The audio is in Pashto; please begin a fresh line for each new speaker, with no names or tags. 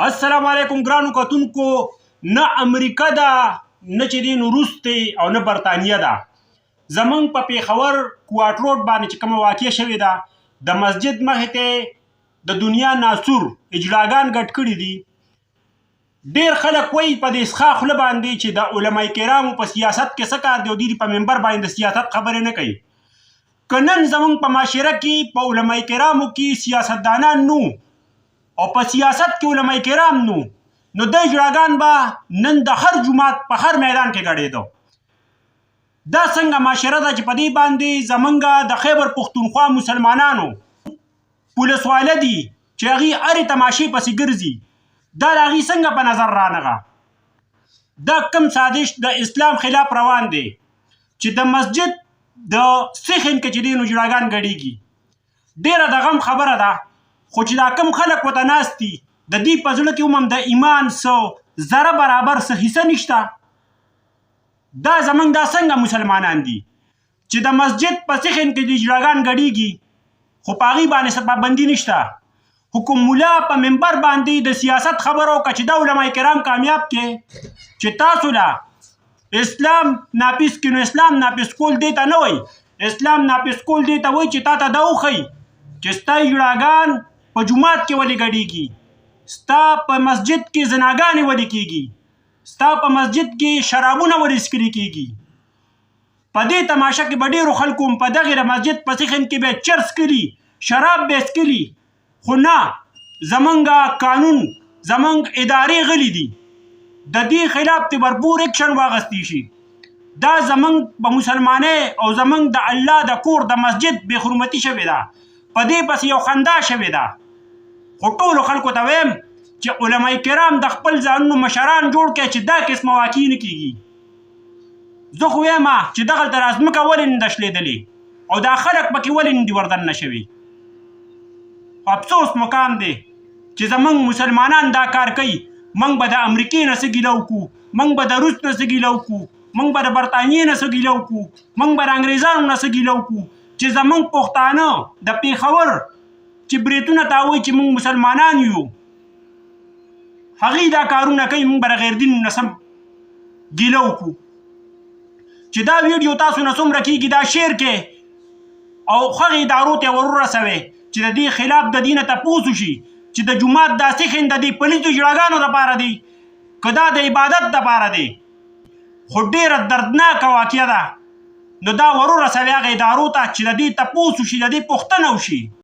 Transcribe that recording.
السلام علیکم ګرانو کتونکو. نه امریکا ده نه چې دی نو روس دی او نه برطانیه ده. زمونږ په پیښور کوارټ روډ باندې چې کومه واقع شوې ده د مسجد مخې ته د دنیا ناصور اجلاګان ګډ کړي دي. ډېر خلک وایي په دې ښه خوله باندې چې د علما کرامو په سیاست کې څه کار دی او دوی په منبر باندې د سیاست خبرې نه کوي. که نن زمونږ په معاشره کې په علما کرامو کې سیاستدانان نو او په سیاست کې علما کرام نو د اجلاګان به نن د هر جومات په هر میدان کې ګډېدو. دا څنګه معاشره ده چې په دې باندې زمونږ د خیبر پښتونخوا مسلمانانو پولیسواله دي چې هغوی هرې تماشې پسې ګرځي. دا د هغوی څنګه په نظر رانغه؟ دا کوم سازش د اسلام خلاف روان دی چې د مسجد د سیخن کې چې دی نو اجلاګان ګډېږي. ډېره د غم خبره ده، خو چې دا کم خلک ورته ناست دي د دې په زړه کې هم د ایمان څه ذره برابر څه حصه نشته. دا زمونږ دا څنګه مسلمانان دي چې د مسجد په سیخن کې د اجلاګان ګډېږي خو په هغوی باندې څه پابندي نشته. حکم مولا په منبر باندې د سیاست خبره وکړه چې دا علما کرام کامیاب کړي چې تاسو له اسلام ناپیس کړي. نو اسلام ناپیس کول دې ته نه وایي. اسلام ناپیس کول دې ته وایي چې تا ته دا وښیي چې ستا اجلاګان په جومات کې ولې ګډېږي، ستا په مسجد کې زناګانې ولې کېږي، ستا په مسجد کې شرابونه ولې څښلي کېږي. په دې تماشه کې به ډېرو خلکو هم په دغې مسجد په سیخن کې به چرس څښلي، شراب به یې څښلي. خو نه، زمونږ قانون زمونږ ادارې غلي دي، د دې خلاف دې بھرپور ایکشن واخیستی شي. دا زمونږ په مسلمانۍ او زمونږ د الله د کور د مسجد بې حرمتي شوې ده. په دې پسې یو خندا شوې ده. خو ټولو خلکو ته وایم چې علما کرام د خپل ځانونو مشران جوړ کړئ چې دا قسمه واقع نه کېږي. زه خو وایم چې دغلته را ځمکه ولې نه ده شلېدلې او دا خلک پکې ولې نه دي وردننه شوي. افسوس مقام دی چې زمونږ مسلمانان دا کار کوي. موږ به د امریکې نه څه ګیله وکړو، موږ به د روس نه څه ګیله وکړو، موږ به د برطانیې نه څه ګیله وکړو، موږ به د انګریزانو نه څه ګیله وکړو چې زمونږ پښتانه د پیښور چې بریتونه تاوی چې موږ مسلمانان یو هغوی دا کارونه کوي. موږ به د غیر دین نه سم ګیله وکړو. چې دا ویډیو تاسو نه څومره کېږي دا شیر کې او هغې ادارو ته ور ورسوئ چې د دې خلاف د دې نه تپوس وشي چې د جومات دا سیخن د دې پلیتو اجلاګانو دپاره دی که دا د عبادت دپاره دی. خو ډېره دردناکه واقعه ده. نو دا ور ورسوئ هغه ادارو ته چې د دې تپوس وشي، د دې پوښتنه وشي.